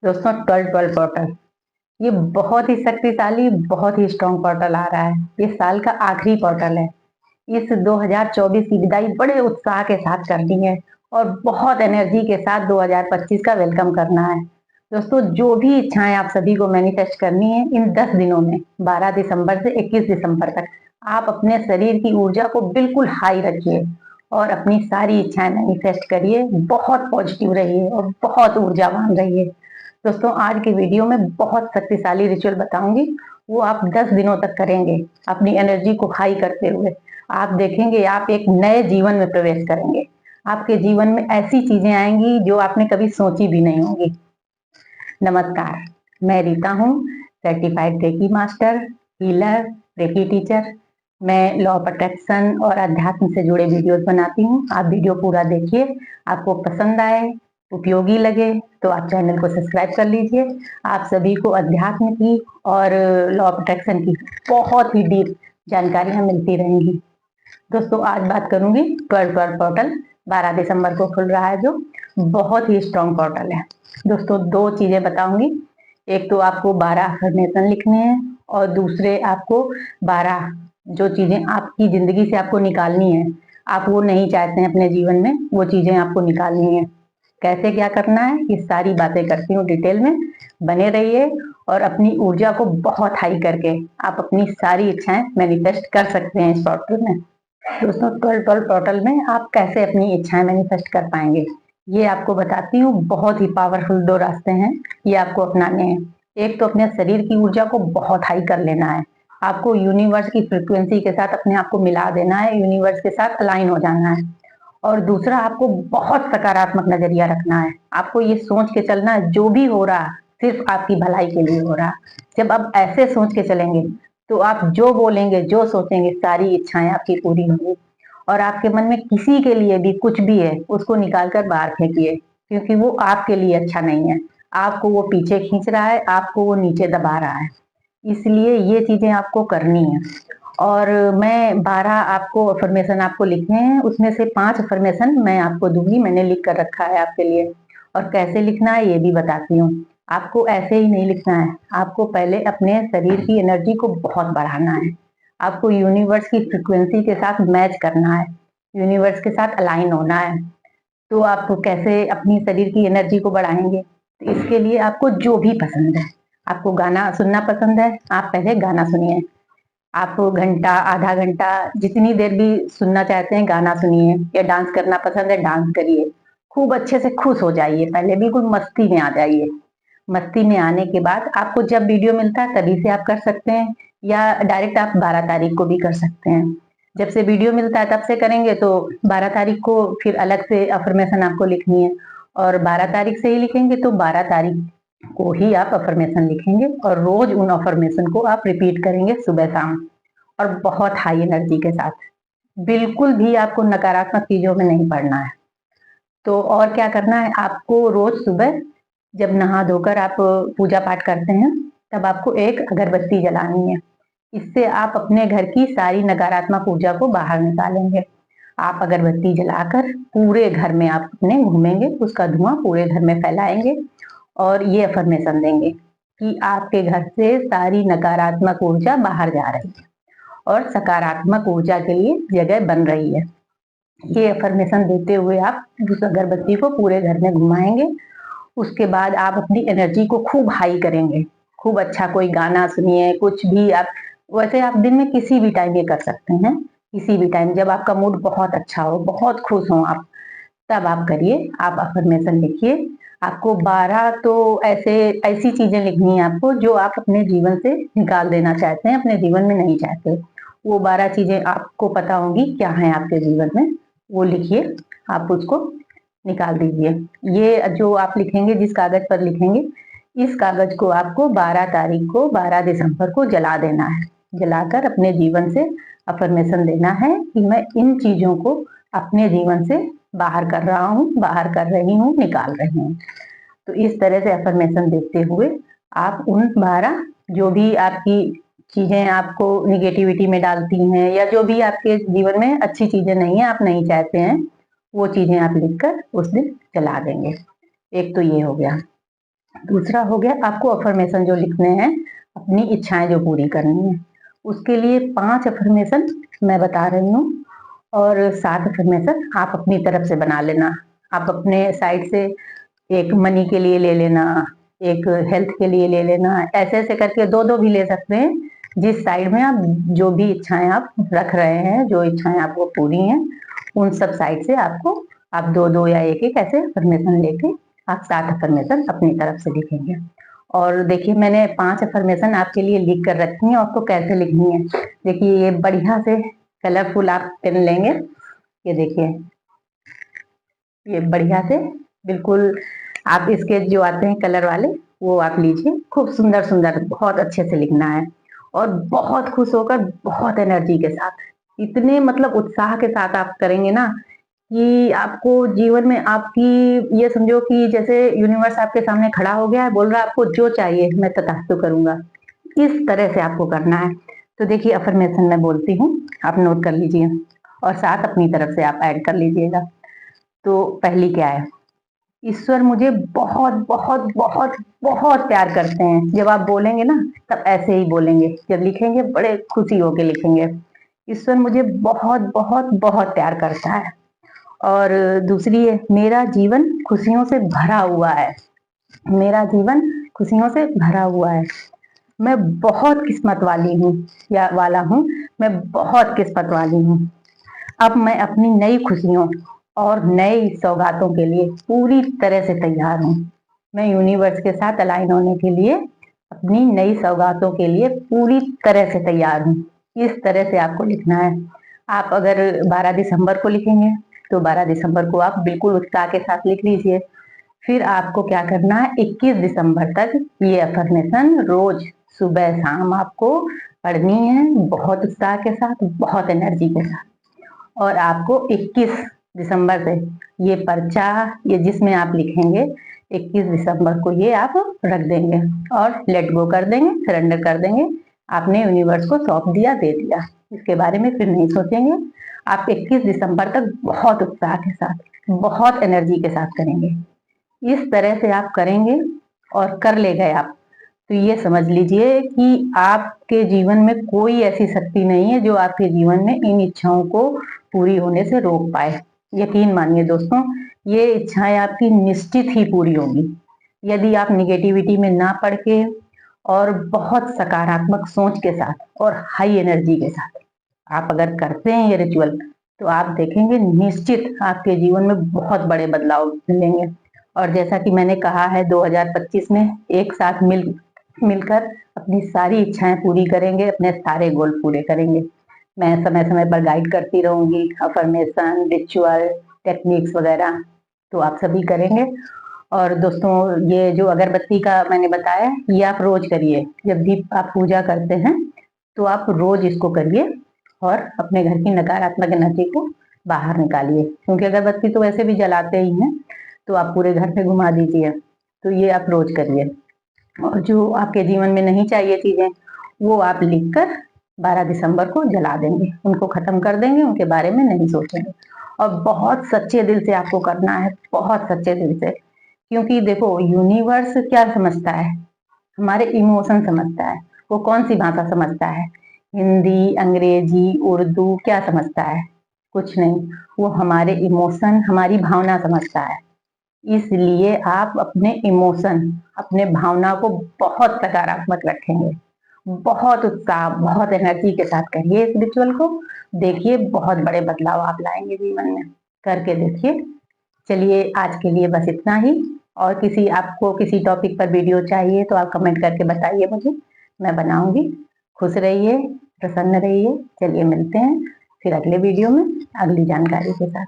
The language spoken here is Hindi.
दोस्तों 12-12 पोर्टल ये बहुत ही शक्तिशाली, बहुत ही स्ट्रॉन्ग पोर्टल आ रहा है। ये साल का आखिरी पोर्टल है। इस 2024 की विदाई बड़े उत्साह के साथ करनी है और बहुत एनर्जी के साथ 2025 का वेलकम करना है। दोस्तों जो भी इच्छाएं आप सभी को मैनिफेस्ट करनी है इन 10 दिनों में, 12 दिसंबर से 21 दिसंबर तक, आप अपने शरीर की ऊर्जा को बिल्कुल हाई रखिए और अपनी सारी इच्छाएं मैनिफेस्ट करिए। बहुत पॉजिटिव रहिए और बहुत ऊर्जावान रहिए। दोस्तों आज की वीडियो में बहुत शक्तिशाली रिचुअल बताऊंगी, वो आप 10 दिनों तक करेंगे अपनी एनर्जी को हाई करते हुए। आप देखेंगे आप एक नए जीवन में प्रवेश करेंगे। आपके जीवन में ऐसी चीजें आएंगी जो आपने कभी सोची भी नहीं होंगी। नमस्कार, मैं रीता हूँ, certified reiki master, healer, reiki teacher. मैं लॉ ऑफ अट्रैक्शन और अध्यात्म से जुड़े वीडियोस बनाती हूँ। आप वीडियो पूरा देखिए, आपको पसंद आए, उपयोगी लगे तो आप चैनल को सब्सक्राइब कर लीजिए। आप सभी को अध्यात्म की और लॉ ऑफ अट्रैक्शन की बहुत ही डीप जानकारियां मिलती रहेंगी। दोस्तों आज बात करूंगी 12-12 पोर्टल 12 दिसंबर को खुल रहा है, जो बहुत ही स्ट्रॉन्ग पोर्टल है। दोस्तों दो चीजें बताऊंगी, एक तो आपको 12 अफर्मेशन लिखने हैं और दूसरे आपको 12 जो चीजें आपकी जिंदगी से आपको निकालनी है, आप वो नहीं चाहते हैं अपने जीवन में, वो चीजें आपको निकालनी है। कैसे क्या करना है ये सारी बातें करती हूँ डिटेल में। बने रहिए और अपनी ऊर्जा को बहुत हाई करके आप अपनी सारी इच्छाएं मैनिफेस्ट कर सकते हैं इस पोर्टल में। दोस्तों 12-12 पोर्टल में आप कैसे अपनी इच्छाएं मैनिफेस्ट कर पाएंगे ये आपको बताती हूँ। बहुत ही पावरफुल दो रास्ते हैं, ये आपको अपनाने हैं। एक तो अपने शरीर की ऊर्जा को बहुत हाई कर लेना है। आपको यूनिवर्स की फ्रिक्वेंसी के साथ अपने आप को मिला देना है, यूनिवर्स के साथ अलाइन हो जाना है। और दूसरा आपको बहुत सकारात्मक नजरिया रखना है। आपको ये सोच के चलना है जो भी हो रहा सिर्फ आपकी भलाई के लिए हो रहा। जब आप ऐसे सोच के चलेंगे तो आप जो बोलेंगे जो सोचेंगे सारी इच्छाएं आपकी पूरी होंगी। और आपके मन में किसी के लिए भी कुछ भी है उसको निकाल कर बाहर फेंकिए, क्योंकि वो आपके लिए अच्छा नहीं है। आपको वो पीछे खींच रहा है, आपको वो नीचे दबा रहा है। इसलिए ये चीजें आपको करनी है। और मैं 12 आपको अफर्मेशन आपको लिखने हैं, उसमें से 5 अफर्मेशन मैं आपको दूंगी, मैंने लिख कर रखा है आपके लिए। और कैसे लिखना है ये भी बताती हूँ। आपको ऐसे ही नहीं लिखना है, आपको पहले अपने शरीर की एनर्जी को बहुत बढ़ाना है। आपको यूनिवर्स की फ्रिक्वेंसी के साथ मैच करना है, यूनिवर्स के साथ अलाइन होना है। तो आप कैसे अपनी शरीर की एनर्जी को बढ़ाएंगे? तो इसके लिए आपको जो भी पसंद है, आपको गाना सुनना पसंद है, आप पहले गाना सुनिए। आप घंटा, आधा घंटा, जितनी देर भी सुनना चाहते हैं गाना सुनिए। या डांस करना पसंद है, डांस करिए। खूब अच्छे से खुश हो जाइए, पहले बिल्कुल मस्ती में आ जाइए। मस्ती में आने के बाद आपको जब वीडियो मिलता है तभी से आप कर सकते हैं, या डायरेक्ट आप 12 तारीख को भी कर सकते हैं। जब से वीडियो मिलता है तब से करेंगे तो 12 तारीख को फिर अलग से अफर्मेशन आपको लिखनी है। और 12 तारीख से ही लिखेंगे तो 12 तारीख को ही आप अफर्मेशन लिखेंगे और रोज उन अफर्मेशन को आप रिपीट करेंगे सुबह शाम, और बहुत हाई एनर्जी के साथ। बिल्कुल भी आपको नकारात्मक चीजों में नहीं पड़ना है। तो और क्या करना है, आपको रोज सुबह जब नहा धोकर आप पूजा पाठ करते हैं तब आपको एक अगरबत्ती जलानी है। इससे आप अपने घर की सारी नकारात्मक ऊर्जा को बाहर निकालेंगे। आप अगरबत्ती जलाकर पूरे घर में आप अपने घूमेंगे, उसका धुआं पूरे घर में फैलाएंगे और ये अफर्मेशन देंगे कि आपके घर से सारी नकारात्मक ऊर्जा बाहर जा रही है और सकारात्मक ऊर्जा के लिए जगह बन रही है। ये अफर्मेशन देते हुए आप उस अगरबत्ती को पूरे घर में घुमाएंगे। उसके बाद आप अपनी एनर्जी को खूब हाई करेंगे। खूब अच्छा कोई गाना सुनिए, कुछ भी आप, वैसे आप दिन में किसी भी टाइम ये कर सकते हैं। किसी भी टाइम जब आपका मूड बहुत अच्छा हो, बहुत खुश हो आप, तब आप करिए। आप अफर्मेशन लिखिए। आपको 12 तो ऐसे ऐसी चीजें लिखनी है आपको जो आप अपने जीवन से निकाल देना चाहते हैं, अपने जीवन में नहीं चाहते। वो 12 चीजें आपको पता होंगी क्या है आपके जीवन में, वो लिखिए। आप उसको निकाल दीजिए। ये जो आप लिखेंगे, जिस कागज पर लिखेंगे, इस कागज को आपको 12 तारीख को, 12 दिसंबर को जला देना है। जलाकर अपने जीवन से अफर्मेशन देना है कि मैं इन चीजों को अपने जीवन से बाहर कर रहा हूँ, बाहर कर रही हूँ, निकाल रही हूँ। तो इस तरह से अफर्मेशन देते हुए आप उन 12 जो भी आपकी चीजें आपको निगेटिविटी में डालती हैं, या जो भी आपके जीवन में अच्छी चीजें नहीं है, आप नहीं चाहते हैं, वो चीजें आप लिखकर उस दिन जला देंगे। एक तो ये हो गया। दूसरा हो गया आपको अफर्मेशन जो लिखने हैं, अपनी इच्छाएं जो पूरी करनी है, उसके लिए 5 अफर्मेशन मैं बता रही हूँ और 7 अफर्मेशन आप अपनी तरफ से बना लेना। आप अपने साइड से एक मनी के लिए ले लेना, एक हेल्थ के लिए ले लेना, ऐसे-ऐसे करके 2-2 भी ले सकते हैं। जिस साइड में आप जो भी इच्छाएँ आप रख रहे हैं, जो इच्छाएँ आपको पूरी हैं, उन सब साइड से आपको आप 2-2 या 1-1 ऐसे अफर्मेशन लेके आप 7 अफर्मेशन अपनी तरफ से लिखेंगे। और देखिए मैंने 5 अफर्मेशन आपके लिए लिख कर रखी हैं, आपको कैसे लिखनी है। देखिए ये बढ़िया से कलरफुल आप पेन लेंगे, ये देखिए, ये बढ़िया से बिल्कुल आप इसके जो आते हैं कलर वाले वो आप लीजिए, खूब सुंदर-सुंदर बहुत अच्छे से लिखना है और बहुत खुश होकर बहुत एनर्जी के साथ, इतने मतलब उत्साह के साथ आप करेंगे ना कि आपको जीवन में आपकी ये समझो कि जैसे यूनिवर्स आपके सामने खड़ा हो गया है, बोल रहा है आपको जो चाहिए मैं तथास्तु करूँगा। इस तरह से आपको करना है। तो देखिए अफ़र्मेशन मैं बोलती हूँ, आप नोट कर लीजिए और साथ अपनी तरफ से आप ऐड कर लीजिएगा। तो पहली क्या है, ईश्वर मुझे बहुत, बहुत, बहुत, बहुत प्यार करते हैं। जब आप बोलेंगे ना तब ऐसे ही बोलेंगे, जब लिखेंगे बड़े खुशी होके लिखेंगे। ईश्वर मुझे बहुत, बहुत, बहुत प्यार करता है। और दूसरी है, मेरा जीवन खुशियों से भरा हुआ है। मेरा जीवन खुशियों से भरा हुआ है। मैं बहुत किस्मत वाली हूँ या वाला हूँ, मैं बहुत किस्मत वाली हूँ। अब मैं अपनी नई खुशियों और नई सौगातों के लिए पूरी तरह से तैयार हूँ। मैं यूनिवर्स के साथ अलाइन होने के लिए अपनी नई सौगातों के लिए पूरी तरह से तैयार हूँ। इस तरह से आपको लिखना है। आप अगर 12 दिसंबर को लिखेंगे, तो 12 दिसंबर को आप बिल्कुल उत्साह के साथ लिख लीजिए। फिर आपको क्या करना है, 21 दिसंबर तक ये अफर्मेशन रोज सुबह शाम आपको पढ़नी है, बहुत उत्साह के साथ, बहुत एनर्जी के साथ। और आपको 21 दिसंबर से ये पर्चा, ये जिसमें आप लिखेंगे, 21 दिसंबर को ये आप रख देंगे और लेट गो कर देंगे, सरेंडर कर देंगे। आपने यूनिवर्स को सौंप दिया, दे दिया, इसके बारे में फिर नहीं सोचेंगे। आप 21 दिसंबर तक बहुत उत्साह के साथ, बहुत एनर्जी के साथ करेंगे। इस तरह से आप करेंगे और कर ले गए आप, तो ये समझ लीजिए कि आपके जीवन में कोई ऐसी शक्ति नहीं है जो आपके जीवन में इन इच्छाओं को पूरी होने से रोक पाए। यकीन मानिए दोस्तों, ये इच्छाएं आपकी निश्चित ही पूरी होंगी यदि आप निगेटिविटी में ना पड़ के और बहुत सकारात्मक सोच के साथ और हाई एनर्जी के साथ आप अगर करते हैं ये रिचुअल, तो आप देखेंगे निश्चित आपके जीवन में बहुत बड़े बदलाव मिलेंगे। और जैसा कि मैंने कहा है 2025 में एक साथ मिलकर अपनी सारी इच्छाएं पूरी करेंगे, अपने सारे गोल पूरे करेंगे। मैं समय-समय पर गाइड करती रहूंगी, अफर्मेशन, रिचुअल, टेक्निक्स वगैरह, तो आप सभी करेंगे। और दोस्तों ये जो अगरबत्ती का मैंने बताया, ये आप रोज करिए। जब भी आप पूजा करते हैं, तो आप रोज इसको करिए और अपने घर की नकारात्मक एनर्जी को बाहर निकालिए। क्योंकि अगरबत्ती तो वैसे भी जलाते ही हैं, तो आप पूरे घर पे घुमा दीजिए। तो ये आप रोज करिए। और जो आपके जीवन में नहीं चाहिए चीजें, वो आप लिखकर 12 दिसंबर को जला देंगे, उनको खत्म कर देंगे, उनके बारे में नहीं सोचेंगे। और बहुत सच्चे दिल से आपको करना है, बहुत सच्चे दिल से। क्योंकि देखो यूनिवर्स क्या समझता है, हमारे इमोशन समझता है। वो कौन सी भाषा समझता है, हिंदी, अंग्रेजी, उर्दू, क्या समझता है? कुछ नहीं। वो हमारे इमोशन, हमारी भावना समझता है। इसलिए आप अपने इमोशन, अपने भावना को बहुत सकारात्मक रखेंगे, बहुत उत्साह, बहुत एनर्जी के साथ करिए इस रिचुअल को। देखिए बहुत बड़े बदलाव आप लाएंगे जीवन में, करके देखिए। चलिए आज के लिए बस इतना ही। और किसी आपको किसी टॉपिक पर वीडियो चाहिए तो आप कमेंट करके बताइए मुझे, मैं बनाऊंगी। खुश रहिए, प्रसन्न रहिए। चलिए मिलते हैं फिर अगले वीडियो में अगली जानकारी के साथ।